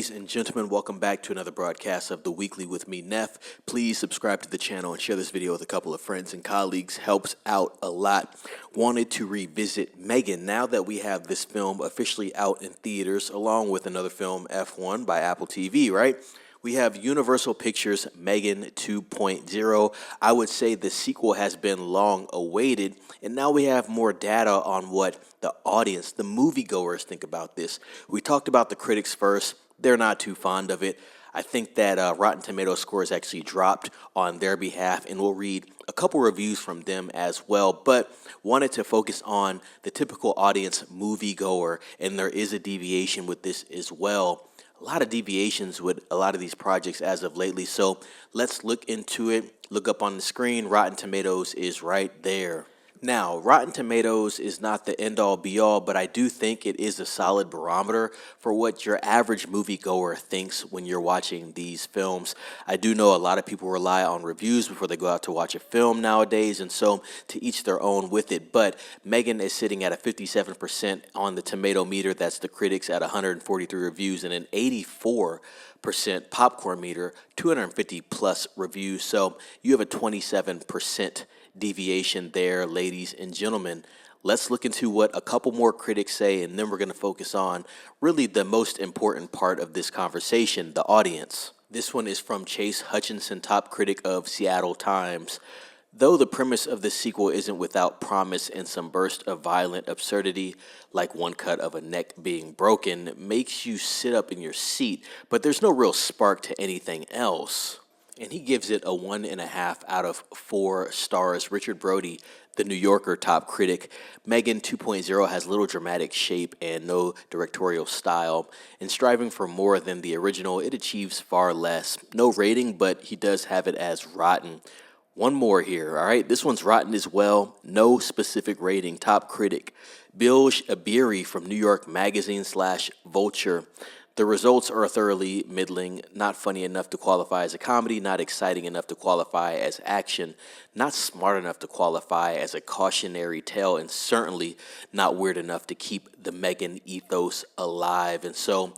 Ladies and gentlemen, welcome back to another broadcast of The Weekly with me, Neff. Please subscribe to the channel and share this video with a couple of friends and colleagues. Helps out a lot. Wanted to revisit M3GAN now that we have this film officially out in theaters, along with another film, F1 by Apple TV, right? We have Universal Pictures' M3GAN 2.0. I would say the sequel has been long awaited, and now we have more data on what the audience, the moviegoers, think about this. We talked about the critics first. They're not too fond of it. I think that Rotten Tomatoes scores actually dropped on their behalf, and we'll read a couple reviews from them as well, but wanted to focus on the typical audience moviegoer, and there is a deviation with this as well. A lot of deviations with a lot of these projects as of lately, so let's look into it. Look up on the screen. Rotten Tomatoes is right there. Now, Rotten Tomatoes is not the end-all be-all, but I do think it is a solid barometer for what your average moviegoer thinks when you're watching these films. I do know a lot of people rely on reviews before they go out to watch a film nowadays, and so to each their own with it. But M3GAN is sitting at a 57% on the tomato meter. That's the critics at 143 reviews, and an 84% popcorn meter, 250 plus reviews. So you have a 27% deviation there, ladies and gentlemen. Let's look into what a couple more critics say, and then we're going to focus on really the most important part of this conversation, the audience. This one is from Chase Hutchinson, top critic of Seattle Times. Though the premise of the sequel isn't without promise, and some burst of violent absurdity, like one cut of a neck being broken, makes you sit up in your seat, but there's no real spark to anything else. And he gives it a 1.5 out of 4 stars. Richard Brody, the New Yorker top critic. M3GAN 2.0 has little dramatic shape and no directorial style. In striving for more than the original, it achieves far less. No rating, but he does have it as rotten. One more here, all right? This one's rotten as well. No specific rating. Top critic, Bilge Abiri from New York Magazine / Vulture. The results are thoroughly middling, not funny enough to qualify as a comedy, not exciting enough to qualify as action, not smart enough to qualify as a cautionary tale, and certainly not weird enough to keep the M3GAN ethos alive. And so,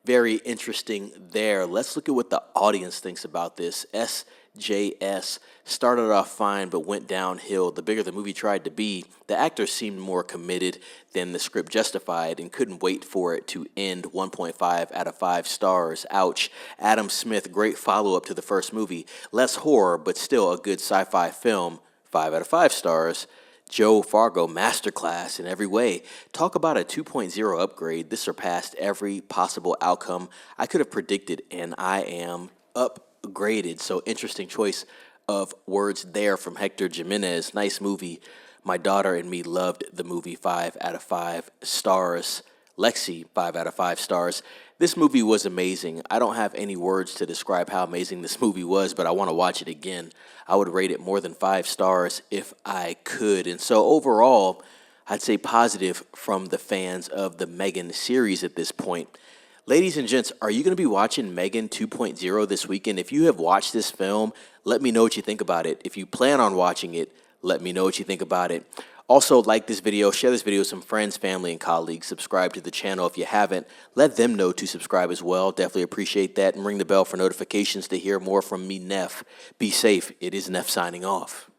very interesting there. Let's look at what the audience thinks about this. SJS started off fine but went downhill. The bigger the movie tried to be, the actors seemed more committed than the script justified and couldn't wait for it to end. 1.5 out of 5 stars. Ouch. Adam Smith, great follow-up to the first movie. Less horror, but still a good sci-fi film. 5 out of 5 stars. Joe Fargo, masterclass in every way. Talk about a 2.0 upgrade. This surpassed every possible outcome I could have predicted, and I am upgraded. So interesting choice of words there from Hector Jimenez. Nice movie. My daughter and me loved the movie. 5 out of 5 stars. Lexi, 5 out of 5 stars. This movie was amazing. I don't have any words to describe how amazing this movie was, but I want to watch it again. I would rate it more than 5 stars if I could. And so overall, I'd say positive from the fans of the M3GAN series at this point. Ladies and gents, are you going to be watching M3GAN 2.0 this weekend? If you have watched this film, let me know what you think about it. If you plan on watching it, let me know what you think about it. Also, like this video, share this video with some friends, family, and colleagues. Subscribe to the channel if you haven't. Let them know to subscribe as well. Definitely appreciate that. And ring the bell for notifications to hear more from me, Neff. Be safe. It is Neff signing off.